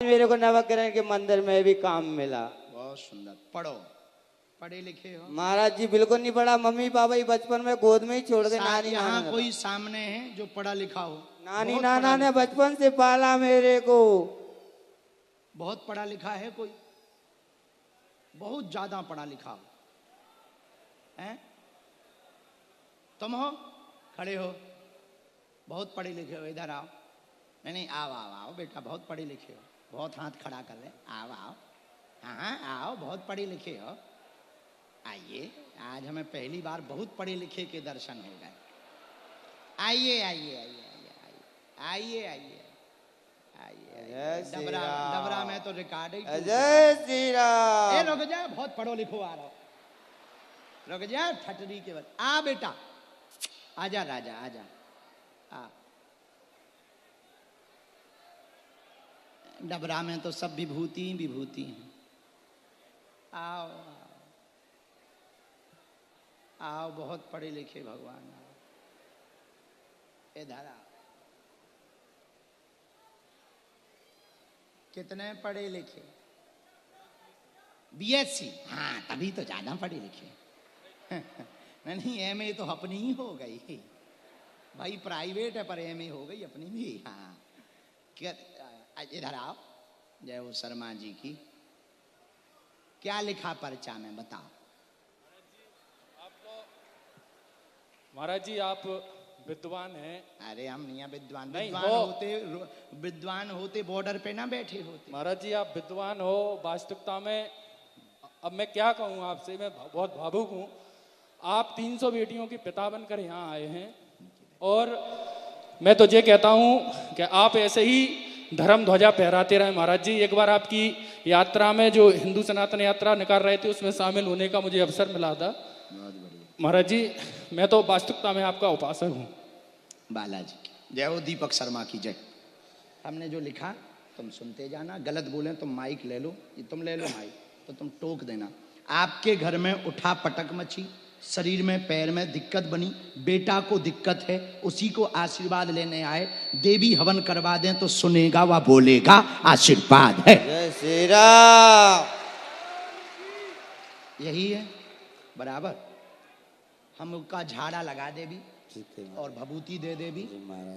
मेरे को नवग्रह के मंदिर में भी काम मिला। बहुत सुंदर। पढ़ो, पढ़े लिखे हो? महाराज जी बिल्कुल नहीं पढ़ा, मम्मी पापा ही बचपन में गोद में ही छोड़ गए। नानी यहाँ नाना कोई सामने है जो पढ़ा लिखा हो? नानी नाना ने बचपन से पाला मेरे को। बहुत पढ़ा लिखा है कोई? बहुत ज्यादा पढ़ा लिखा हो? हैं? तुम हो? खड़े हो? बहुत पढ़े लिखे हो, इधर आओ। नहीं नहीं, आओ आओ आओ बेटा, बहुत पढ़े लिखे हो। बहुत हाथ खड़ा कर ले, आओ आओ। हाँ आओ, बहुत पढ़े लिखे हो। आइए, आज हमें पहली बार बहुत पढ़े लिखे के दर्शन हो गए। आइए आइए आइए आइए आइए आइए। डबरा डबरा में तो रिकॉर्ड ही। जय श्री राम। रुक जा, बहुत पढ़ो लिखो आ रहा। रुक जा, ठटरी के बाद आ बेटा, आजा राजा आजा। आ डबरा में तो सब विभूति विभूति हैं। आओ आओ, बहुत पढ़े लिखे भगवान। इधर आओ। कितने पढ़े लिखे? बीएससी? हाँ, तभी तो ज्यादा पढ़े लिखे। नहीं, एमए तो अपनी ही हो गई भाई, प्राइवेट है पर एमए हो गई अपनी भी। हाँ, इधर आओ। जय हो शर्मा जी की। क्या लिखा पर्चा में, बताओ। महाराज जी आप विद्वान हैं। अरे हम नहीं विद्वान, नहीं विद्वान होते बॉर्डर पे ना बैठे होते। महाराज जी आप विद्वान हो वास्तविकता में। अब मैं क्या कहूँ आपसे, मैं बहुत भावुक हूँ। आप 300 बेटियों के पिता बनकर यहाँ आए हैं और मैं तो ये कहता हूँ कि आप ऐसे ही धर्म ध्वजा फहराते रहे। महाराज जी, एक बार आपकी यात्रा में जो हिंदू सनातन यात्रा निकाल रहे थे उसमें शामिल होने का मुझे अवसर मिला था। महाराज जी, मैं तो वास्तविकता में आपका उपासक हूँ। बालाजी की जय हो, दीपक शर्मा की जय। हमने जो लिखा तुम सुनते जाना, गलत बोले तुम माइक ले लो, ये तुम ले लो माइक तो तुम टोक देना। आपके घर में उठा पटक मची, शरीर में पैर में दिक्कत बनी, बेटा को दिक्कत है, उसी को आशीर्वाद लेने आए। देवी हवन करवा दें तो सुनेगा व बोलेगा, आशीर्वाद है। जय श्री राम। यही है बराबर। हम उसका झाड़ा लगा दे भी और भभूति दे दे भी,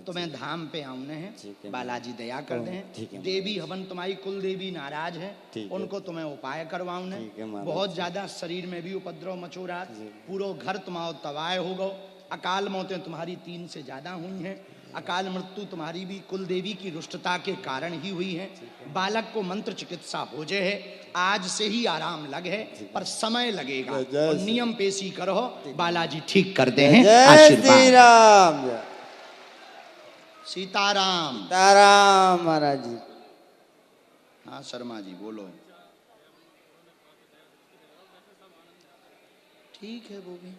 तुम्हें धाम पे आउने हैं। बालाजी दया कर दें। देवी हवन तुम्हारी कुल देवी नाराज है, उनको तुम्हें उपाय करवाउने। बहुत ज्यादा शरीर में भी उपद्रव मचो रहा, पूरा घर तुम्हारा तबाह हो गो। अकाल मौतें तुम्हारी 3 से ज्यादा हुई हैं। अकाल मृत्यु तुम्हारी भी कुल देवी की रुष्टता के कारण ही हुई है। बालक को मंत्र चिकित्सा हो जाए है, आज से ही आराम लगे है पर समय लगेगा। और नियम पेशी करो, बालाजी ठीक कर दे हैं। श्री राम। सीताराम। सीताराम महाराज जी। हाँ शर्मा जी बोलो। ठीक है वो भी।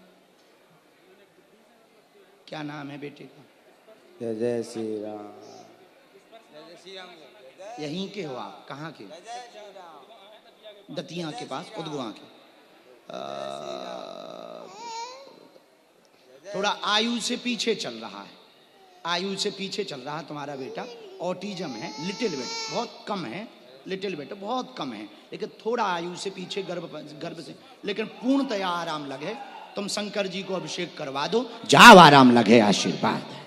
क्या नाम है बेटे का? जय श्री राम। यहीं के हो आप? कहाँ के? दतिया के पास, उदगुआ के। थोड़ा आयु से पीछे चल रहा है, आयु से पीछे चल रहा है तुम्हारा बेटा। ऑटिज्म है, लिटिल बिट, बहुत कम है। लिटिल बिट बहुत कम है, लेकिन थोड़ा आयु से पीछे, गर्भ से, लेकिन पूर्णतया आराम लगे। तुम शंकर जी को अभिषेक करवा दो, जाओ आराम लगे, आशीर्वाद है।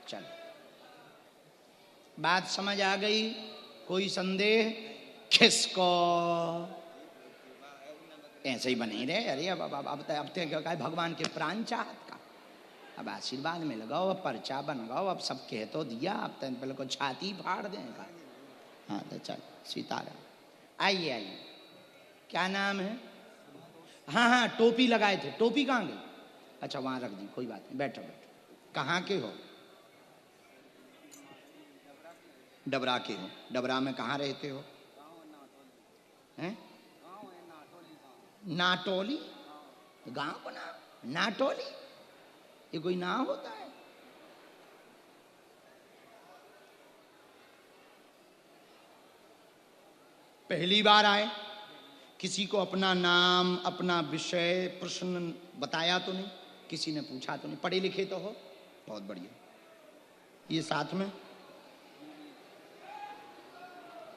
चल, बात समझ आ गई? कोई संदेह? किसको? ऐसे ही बने रहे। अरे अब क्या भगवान के प्राण चाहत का, अब आशीर्वाद में लगाओ, अब पर्चा बन गाओ, अब सब कह तो दिया, अब तो पहले को छाती फाड़ देगा। हाँ तो चल, सीताराम। आइए आइए। क्या नाम है? हाँ हाँ, टोपी लगाए थे, टोपी कहाँ गई? अच्छा वहां रख दी, कोई बात नहीं, बैठो बैठो। कहाँ के हो? डबरा के हो? डबरा में कहाँ रहते हो? हैं? नाटोली? गांव का नाम नाटोली? ये कोई नाम होता है? पहली बार आए? किसी को अपना नाम, अपना विषय, प्रश्न बताया तो नहीं? किसी ने पूछा तो नहीं? पढ़े लिखे तो हो? बहुत बढ़िया। ये साथ में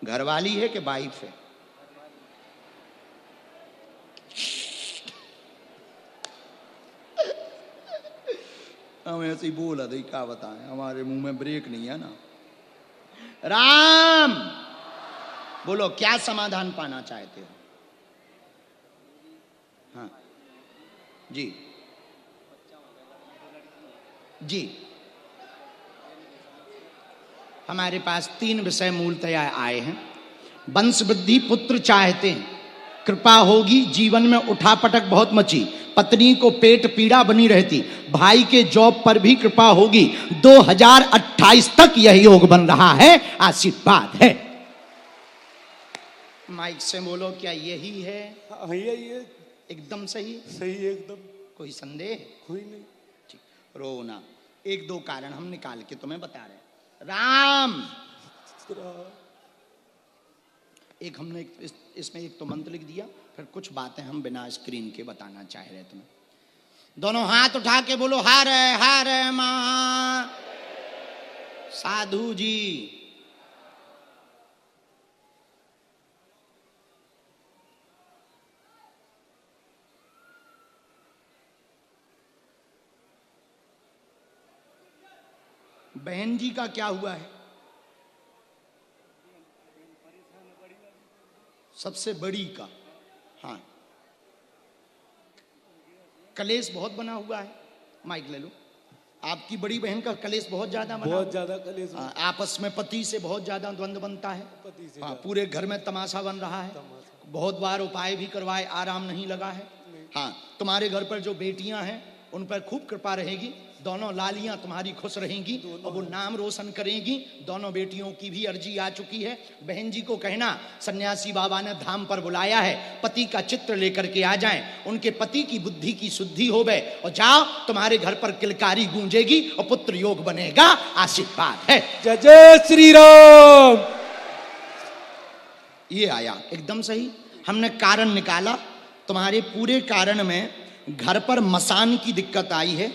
घरवाली है कि वाइफ है? हम ऐसे ही बोला दे, क्या बताएं, हमारे मुंह में ब्रेक नहीं है ना। राम बोलो, क्या समाधान पाना चाहते हो? हाँ जी जी, हमारे पास 3 विषय मूलतया आए हैं। वंश वृद्धि पुत्र चाहते हैं, कृपा होगी, जीवन में उठापटक बहुत मची, पत्नी को पेट पीड़ा बनी रहती, भाई के जॉब पर भी कृपा होगी, 2028 तक यह योग बन रहा है, आशीर्वाद है। माइक से बोलो, क्या यही है? हाँ, यही है। एकदम सही? सही है एकदम। कोई संदेह? कोई नहीं। ठीक, रोना। 1-2 कारण हम निकाल के तुम्हें बता रहे हैं। राम, एक हमने इसमें एक तो मंत्र लिख दिया, फिर कुछ बातें हम बिना स्क्रीन के बताना चाह रहे तुम्हें। दोनों हाथ उठा के बोलो, हर मां साधु जी। बहन जी का क्या हुआ है? सबसे बड़ी का, हाँ, कलेश बहुत बना हुआ है। माइक ले लो। आपकी बड़ी बहन का कलेश बहुत ज्यादा बना, बहुत ज्यादा कलेश, आपस में पति से बहुत ज्यादा द्वंद्व बनता है। हाँ, पूरे घर में तमाशा बन रहा है। बहुत बार उपाय भी करवाए, आराम नहीं लगा है। हाँ, तुम्हारे घर पर जो बेटियां हैं उन पर खूब कृपा रहेगी, दोनों लालियां तुम्हारी खुश रहेंगी और वो नाम रोशन करेंगी। दोनों बेटियों की भी अर्जी आ चुकी है। बहन जी को कहना सन्यासी बाबा ने धाम पर बुलाया है, पति का चित्र लेकर के आ जाएं, उनके पति की बुद्धि की शुद्धि होवे और जाओ, तुम्हारे घर पर किलकारी गूंजेगी और पुत्र योग बनेगा, आशीर्वाद है। जय जय श्री राम। ये आया एकदम सही। हमने कारण निकाला, तुम्हारे पूरे कारण में घर पर मसान की दिक्कत आई है।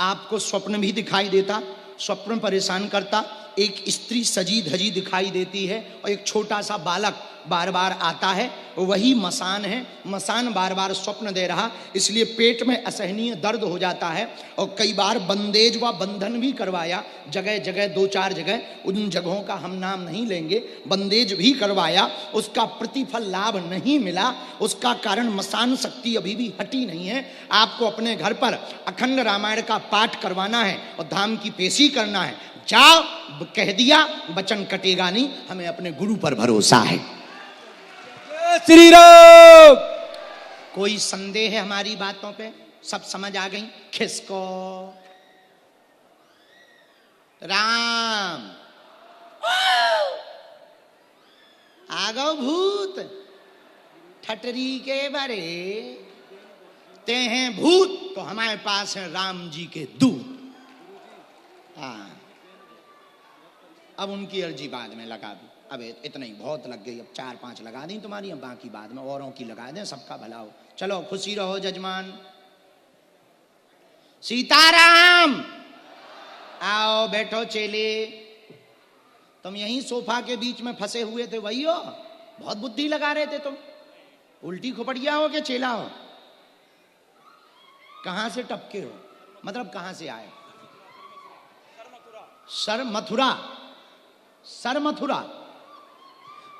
आपको स्वप्न भी दिखाई देता, स्वप्न परेशान करता, एक स्त्री सजी धजी दिखाई देती है और एक छोटा सा बालक बार बार आता है, वही मसान है। मसान बार बार स्वप्न दे रहा, इसलिए पेट में असहनीय दर्द हो जाता है और कई बार बंदेज व बंधन भी करवाया, जगह जगह 2-4 जगह, उन जगहों का हम नाम नहीं लेंगे, बंदेज भी करवाया, उसका प्रतिफल लाभ नहीं मिला। उसका कारण मसान शक्ति अभी भी हटी नहीं है। आपको अपने घर पर अखंड रामायण का पाठ करवाना है और धाम की पेशी करना है। जाओ, कह दिया, वचन कटेगा नहीं, हमें अपने गुरु पर भरोसा है। श्री राम। कोई संदेह है हमारी बातों पे? सब समझ आ गई? खिसको राम। आ गो भूत ठटरी के बरे, ते हैं भूत तो हमारे पास है राम जी के दूत। हाँ, अब उनकी अर्जी बाद में लगा दी। अब इतना ही बहुत लग गई, अब 4-5 लगा दी तुम्हारी, अब बाकी बाद में औरों की लगा दें, सबका भला हो। चलो, खुशी रहो जजमान। सीताराम। आओ बैठो चेले। तुम यहीं सोफा के बीच में फंसे हुए थे, वही हो? बहुत बुद्धि लगा रहे थे तुम। उल्टी खोपड़िया हो कि चेला हो? कहां से टपके हो? मतलब कहां से आए? सर मथुरा। सर मथुरा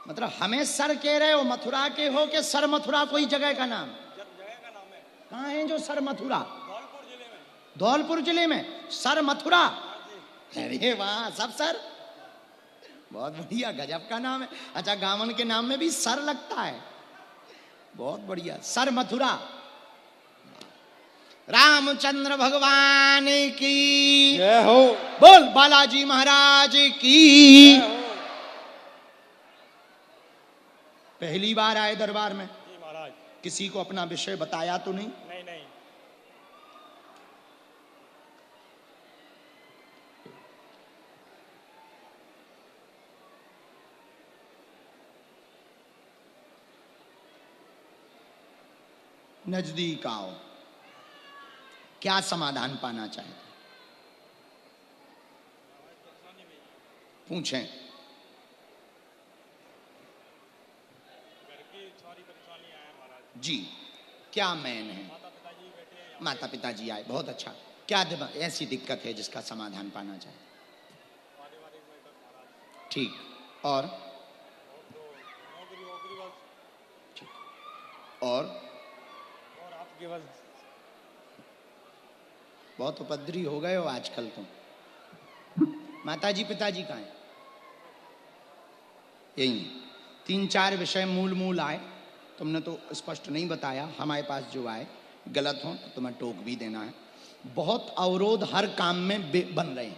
मतलब हमें सर कह रहे हो, मथुरा के हो कि सर मथुरा कोई जगह का नाम? जगह का नाम है। कहाँ है जो सर मथुरा? धौलपुर जिले में। धौलपुर जिले में सर मथुरा? अरे वाह, सब सर, बहुत बढ़िया, गजब का नाम है। अच्छा, गावन के नाम में भी सर लगता है, बहुत बढ़िया। सर मथुरा। रामचंद्र भगवान की जय हो। बोल बालाजी महाराज की। पहली बार आए दरबार में? जी महाराज। किसी को अपना विषय बताया तो नहीं? नहीं नहीं। नजदीक आओ, क्या समाधान पाना चाहते? पूछें। जी, क्या मैन है? माता पिताजी आए, बहुत अच्छा। क्या ऐसी दिक्कत है जिसका समाधान पाना चाहे? ठीक, और ठीक, और आपके पास बहुत उपद्रवी हो गए हो आजकल तुम। माताजी पिताजी कहाँ हैं? यही 3-4 विषय मूल आए, तुमने तो स्पष्ट नहीं बताया। हमारे पास जो आए गलत हो तो तुम्हें टोक भी देना है। बहुत अवरोध हर काम में बन रहे हैं,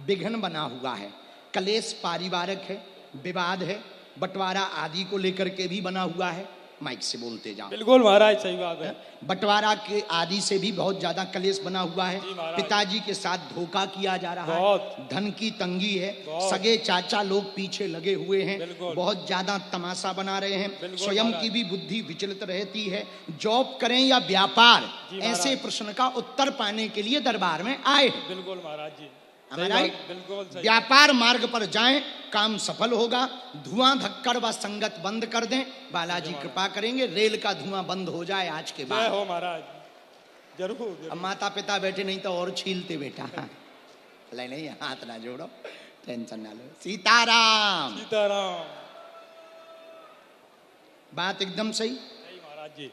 विघ्न बना हुआ है, कलेश पारिवारिक है, विवाद है, बंटवारा आदि को लेकर के भी बना हुआ है। माइक से बोलते जाओ। बिल्कुल महाराज, सही बात है। बंटवारा के आदि से भी बहुत ज्यादा कलेश बना हुआ है। पिताजी के साथ धोखा किया जा रहा है, धन की तंगी है, सगे चाचा लोग पीछे लगे हुए हैं, बहुत ज्यादा तमाशा बना रहे हैं, स्वयं की भी बुद्धि विचलित रहती है। जॉब करें या व्यापार, ऐसे प्रश्न का उत्तर पाने के लिए दरबार में आए। बिल्कुल महाराज जी, बिल्कुल। व्यापार मार्ग पर जाएं, काम सफल होगा। धुआं धक्कड़ व संगत बंद कर दें, बालाजी कृपा करेंगे, रेल का धुआं बंद हो जाए आज के बाद। हो महाराज, जरूर। अब माता पिता बैठे नहीं तो और छीलते बेटा। नहीं, हाथ ना जोड़ो, टेंशन ना लो। सीताराम सीताराम। बात एकदम सही। सही महाराज जी।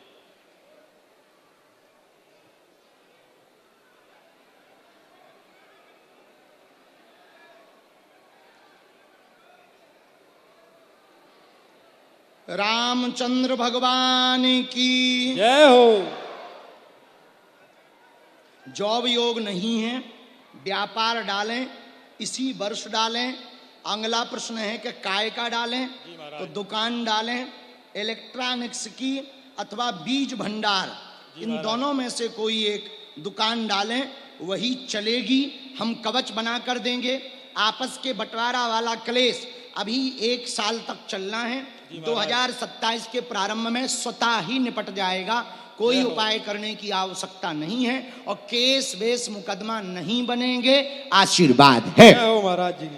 रामचंद्र भगवान की जय हो। जॉब योग नहीं है, व्यापार डालें, इसी वर्ष डालें। अगला प्रश्न है कि काय का डालें, तो दुकान डालें, इलेक्ट्रॉनिक्स की अथवा बीज भंडार, इन दोनों में से कोई एक दुकान डालें, वही चलेगी। हम कवच बना कर देंगे। आपस के बंटवारा वाला क्लेश अभी 1 साल तक चलना है। 2027 के प्रारंभ में स्वतः ही निपट जाएगा। कोई उपाय करने की आवश्यकता नहीं है और केस वेस मुकदमा नहीं बनेंगे। आशीर्वाद है महाराज जी।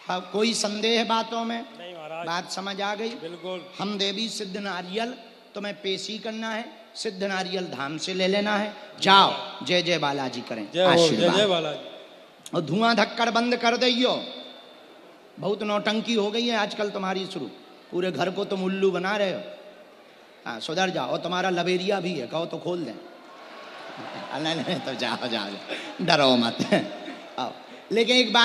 हाँ, कोई संदेह बातों में? नहीं महाराज, बात समझ आ गई? बिल्कुल। हम देवी सिद्ध नारियल तुम्हें पेशी करना है, सिद्ध नारियल धाम से ले लेना है। जाओ, जय जय बालाजी करें। जय जय बालाजी। और धुआं धक्कड़ बंद कर दियो। बहुत नौटंकी हो गई है आजकल तुम्हारी शुरू, पूरे घर को तुम उल्लू बना रहे हो। हाँ, सुधर जाओ। और तुम्हारा लबेरिया भी है, कहो तो खोल दें। नहीं तो जाओ, डरो मत। आओ, लेकिन एक बात